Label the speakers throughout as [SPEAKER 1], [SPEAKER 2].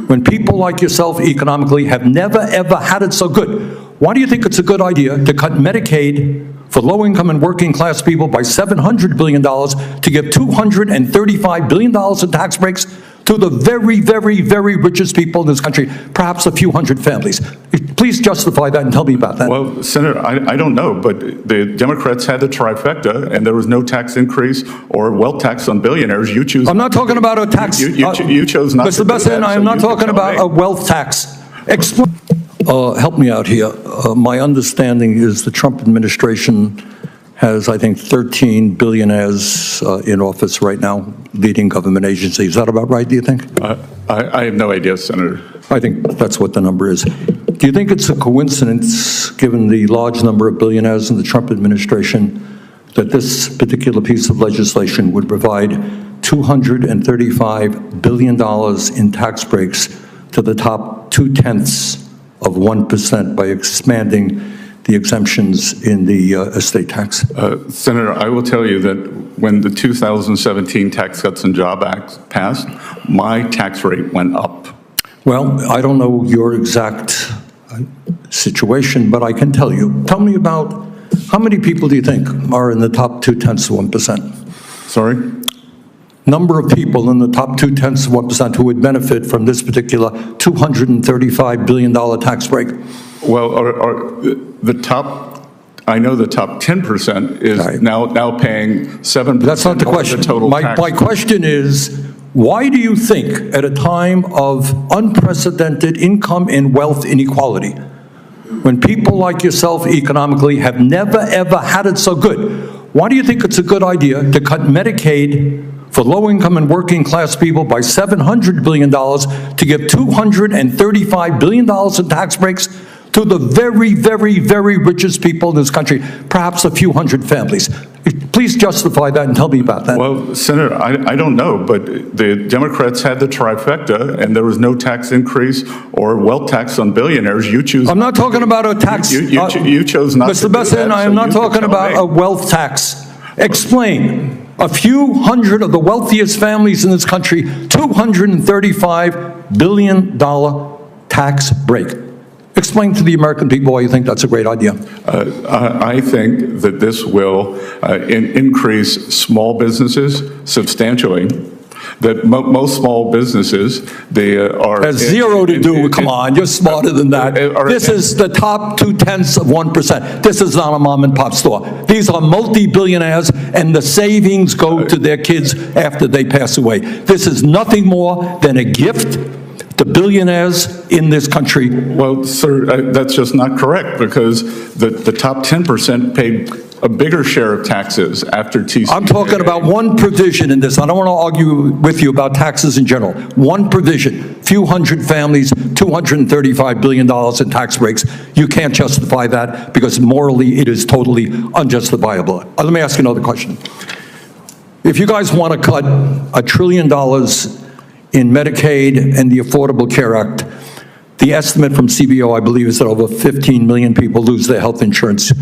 [SPEAKER 1] when people like yourself economically have never, ever had it so good, why do you think it's a good idea to cut Medicaid for low-income and working-class people by $700 billion, to give $235 billion in tax breaks to the very, very, very richest people in this country, perhaps a few hundred families? Please justify that and tell me about that.
[SPEAKER 2] Well, Senator, I don't know, but the Democrats had the trifecta, and there was no tax increase or wealth tax on billionaires. You choose.
[SPEAKER 1] I'm not talking about a tax.
[SPEAKER 2] You chose not to do that.
[SPEAKER 1] Mr. Bessent, I am not talking about a wealth tax. Help me out here. My understanding is the Trump administration has, I think, 13 billionaires in office right now, leading government agencies. Is that about right, do you think?
[SPEAKER 2] I have no idea, Senator.
[SPEAKER 1] I think that's what the number is. Do you think it's a coincidence, given the large number of billionaires in the Trump administration, that this particular piece of legislation would provide $235 billion in tax breaks to the top 0.2% by expanding the exemptions in the estate tax?
[SPEAKER 2] Senator, I will tell you that when the 2017 Tax Cuts and Jobs Act passed, my tax rate went up.
[SPEAKER 1] Well, I don't know your exact situation, but I can tell you. Tell me about, how many people do you think are in the top 0.2%?
[SPEAKER 2] Sorry?
[SPEAKER 1] Number of people in the top 0.2% who would benefit from this particular $235 billion tax break.
[SPEAKER 2] Well, the top, I know the top 10% is right. now paying 7%.
[SPEAKER 1] That's not the question. My question is, why do you think at a time of unprecedented income and wealth inequality, when people like yourself economically have never, ever had it so good, why do you think it's a good idea to cut Medicaid for low-income and working-class people by $700 billion, to give $235 billion in tax breaks to the very, very, very richest people in this country, perhaps a few hundred families? Please justify that and tell me about that.
[SPEAKER 2] Well, Senator, I don't know, but the Democrats had the trifecta, and there was no tax increase or wealth tax on billionaires. You choose.
[SPEAKER 1] I'm not talking about a tax.
[SPEAKER 2] You chose not to do that.
[SPEAKER 1] Mr. Bessent, I am not talking about a wealth tax. Explain. A few hundred of the wealthiest families in this country, $235 billion tax break. Explain to the American people why you think that's a great idea.
[SPEAKER 2] I think that this will increase small businesses substantially. That most small businesses, they are...
[SPEAKER 1] Has zero to do, come on, you're smarter than that. This is the top 0.2%. This is not a mom and pop store. These are multi-billionaires, and the savings go to their kids after they pass away. This is nothing more than a gift to billionaires in this country.
[SPEAKER 2] Well, sir, that's just not correct, because the top 10% paid a bigger share of taxes after TCJA.
[SPEAKER 1] I'm talking about one provision in this. I don't want to argue with you about taxes in general. One provision, few hundred families, $235 billion in tax breaks. You can't justify that because morally it is totally unjustifiable. Let me ask you another question. If you guys want to cut $1 trillion in Medicaid and the Affordable Care Act, the estimate from CBO, I believe, is that over 15 million people lose their health insurance.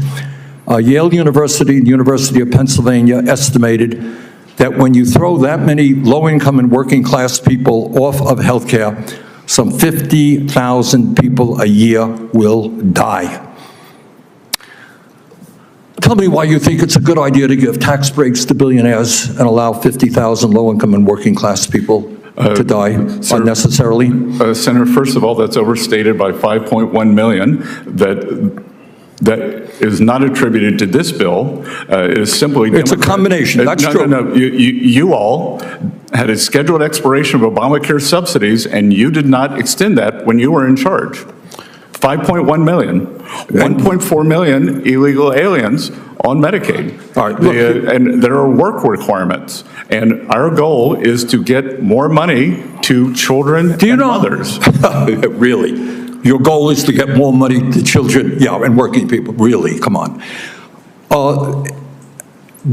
[SPEAKER 1] Yale University and the University of Pennsylvania estimated that when you throw that many low-income and working-class people off of health care, some 50,000 people a year will die. Tell me why you think it's a good idea to give tax breaks to billionaires and allow 50,000 low-income and working-class people to die unnecessarily?
[SPEAKER 2] Senator, first of all, that's overstated by 5.1 million. That is not attributed to this bill. It is simply...
[SPEAKER 1] It's a combination, that's true.
[SPEAKER 2] No. You all had a scheduled expiration of Obamacare subsidies, and you did not extend that when you were in charge. 5.1 million, 1.4 million illegal aliens on Medicaid.
[SPEAKER 1] All right, look,
[SPEAKER 2] and there are work requirements. And our goal is to get more money to children and mothers.
[SPEAKER 1] Really? Your goal is to get more money to children, and working people. Really, come on. Do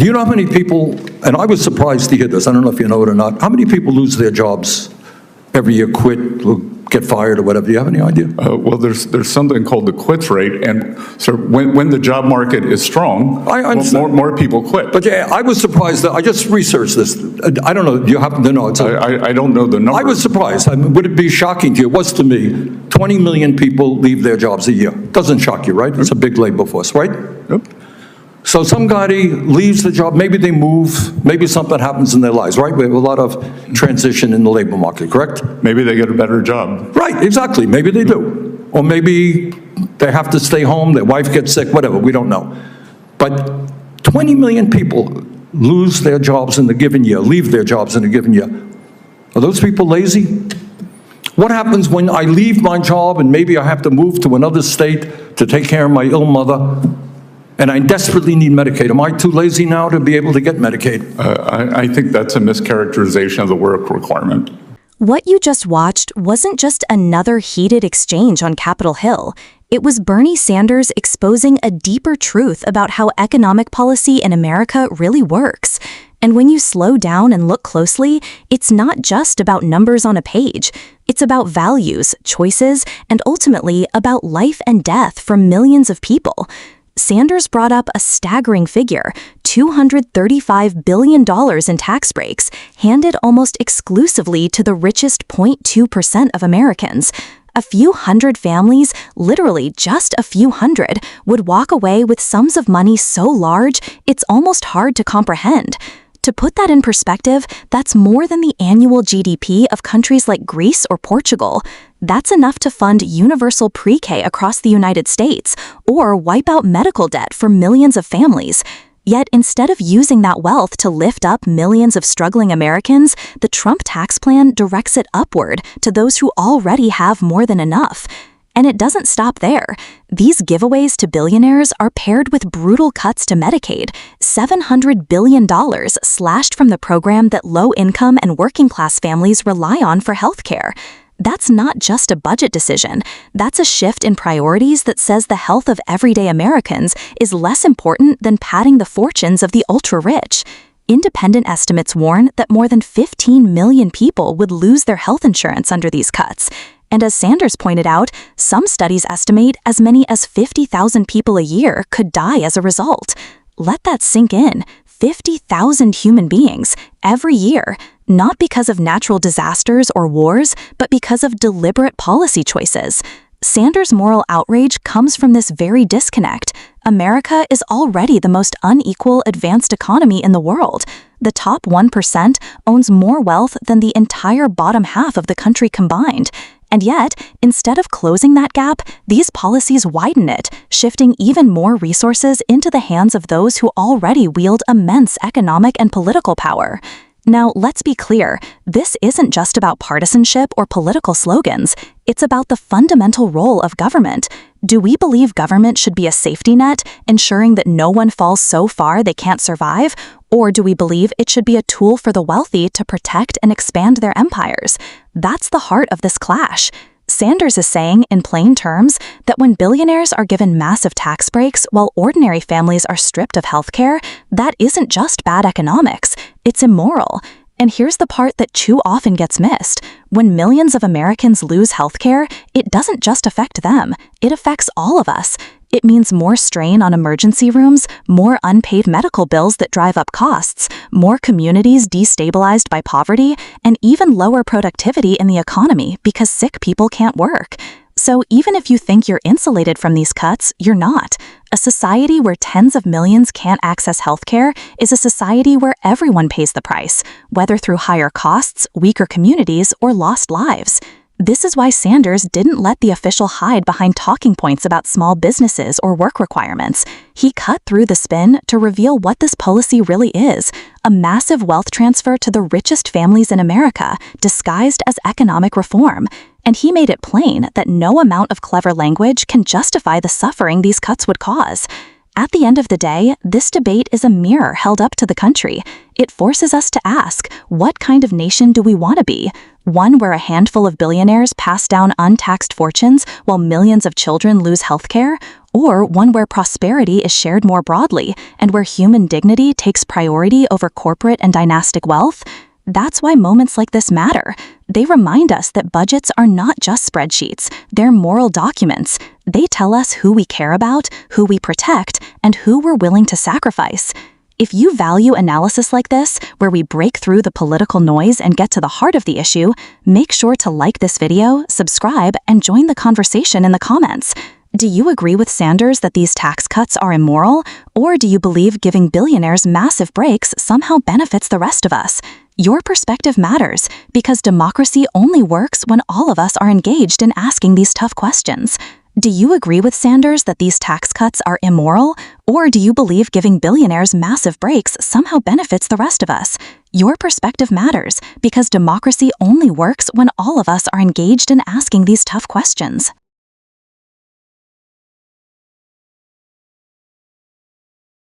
[SPEAKER 1] you know how many people, and I was surprised to hear this, I don't know if you know it or not, how many people lose their jobs every year, quit, get fired or whatever. Do you have any idea?
[SPEAKER 2] Well, there's something called the quits rate, and so when the job market is strong,
[SPEAKER 1] I understand.
[SPEAKER 2] more people quit.
[SPEAKER 1] But yeah, I was surprised that I just researched this. I don't know. Do you happen to know?
[SPEAKER 2] I don't know the number.
[SPEAKER 1] I was surprised. I mean, would it be shocking to you? It was to me. 20 million people leave their jobs a year. Doesn't shock you, right? It's a big labor force, right?
[SPEAKER 2] Yep.
[SPEAKER 1] So somebody leaves the job, maybe they move, maybe something happens in their lives, right? We have a lot of transition in the labor market, correct?
[SPEAKER 2] Maybe they get a better job.
[SPEAKER 1] Right, exactly, maybe they do. Or maybe they have to stay home, their wife gets sick, whatever, we don't know. But 20 million people lose their jobs in a given year, leave their jobs in a given year. Are those people lazy? What happens when I leave my job and maybe I have to move to another state to take care of my ill mother? And I desperately need Medicaid. Am I too lazy now to be able to get Medicaid?
[SPEAKER 2] I think that's a mischaracterization of the work requirement.
[SPEAKER 3] What you just watched wasn't just another heated exchange on Capitol Hill. It was Bernie Sanders exposing a deeper truth about how economic policy in America really works. And when you slow down and look closely, it's not just about numbers on a page. It's about values, choices, and ultimately about life and death for millions of people. Sanders brought up a staggering figure, $235 billion in tax breaks, handed almost exclusively to the richest 0.2% of Americans. A few hundred families, literally just a few hundred, would walk away with sums of money so large it's almost hard to comprehend. To put that in perspective, that's more than the annual GDP of countries like Greece or Portugal. That's enough to fund universal pre-K across the United States, or wipe out medical debt for millions of families. Yet instead of using that wealth to lift up millions of struggling Americans, the Trump tax plan directs it upward to those who already have more than enough. And it doesn't stop there. These giveaways to billionaires are paired with brutal cuts to Medicaid, $700 billion slashed from the program that low-income and working-class families rely on for health care. That's not just a budget decision. That's a shift in priorities that says the health of everyday Americans is less important than padding the fortunes of the ultra-rich. Independent estimates warn that more than 15 million people would lose their health insurance under these cuts. And as Sanders pointed out, some studies estimate as many as 50,000 people a year could die as a result. Let that sink in. 50,000 human beings every year, not because of natural disasters or wars, but because of deliberate policy choices. Sanders' moral outrage comes from this very disconnect. America is already the most unequal advanced economy in the world. The top 1% owns more wealth than the entire bottom half of the country combined. And yet, instead of closing that gap, these policies widen it, shifting even more resources into the hands of those who already wield immense economic and political power. Now, let's be clear, this isn't just about partisanship or political slogans. It's about the fundamental role of government. Do we believe government should be a safety net, ensuring that no one falls so far they can't survive? Or do we believe it should be a tool for the wealthy to protect and expand their empires? That's the heart of this clash. Sanders is saying, in plain terms, that when billionaires are given massive tax breaks while ordinary families are stripped of health care, that isn't just bad economics, it's immoral. And here's the part that too often gets missed. When millions of Americans lose health care, it doesn't just affect them, it affects all of us. It means more strain on emergency rooms, more unpaid medical bills that drive up costs, more communities destabilized by poverty, and even lower productivity in the economy because sick people can't work. So even if you think you're insulated from these cuts, you're not. A society where tens of millions can't access healthcare is a society where everyone pays the price, whether through higher costs, weaker communities, or lost lives. This is why Sanders didn't let the official hide behind talking points about small businesses or work requirements. He cut through the spin to reveal what this policy really is, a massive wealth transfer to the richest families in America, disguised as economic reform. And he made it plain that no amount of clever language can justify the suffering these cuts would cause. At the end of the day, this debate is a mirror held up to the country. It forces us to ask, what kind of nation do we want to be? One where a handful of billionaires pass down untaxed fortunes while millions of children lose health care? Or one where prosperity is shared more broadly and where human dignity takes priority over corporate and dynastic wealth? That's why moments like this matter. They remind us that budgets are not just spreadsheets, they're moral documents. They tell us who we care about, who we protect, and who we're willing to sacrifice. If you value analysis like this, where we break through the political noise and get to the heart of the issue, make sure to like this video, subscribe, and join the conversation in the comments. Do you agree with Sanders that these tax cuts are immoral, or do you believe giving billionaires massive breaks somehow benefits the rest of us? Your perspective matters, because democracy only works when all of us are engaged in asking these tough questions. Do you agree with Sanders that these tax cuts are immoral, or do you believe giving billionaires massive breaks somehow benefits the rest of us? Your perspective matters, because democracy only works when all of us are engaged in asking these tough questions.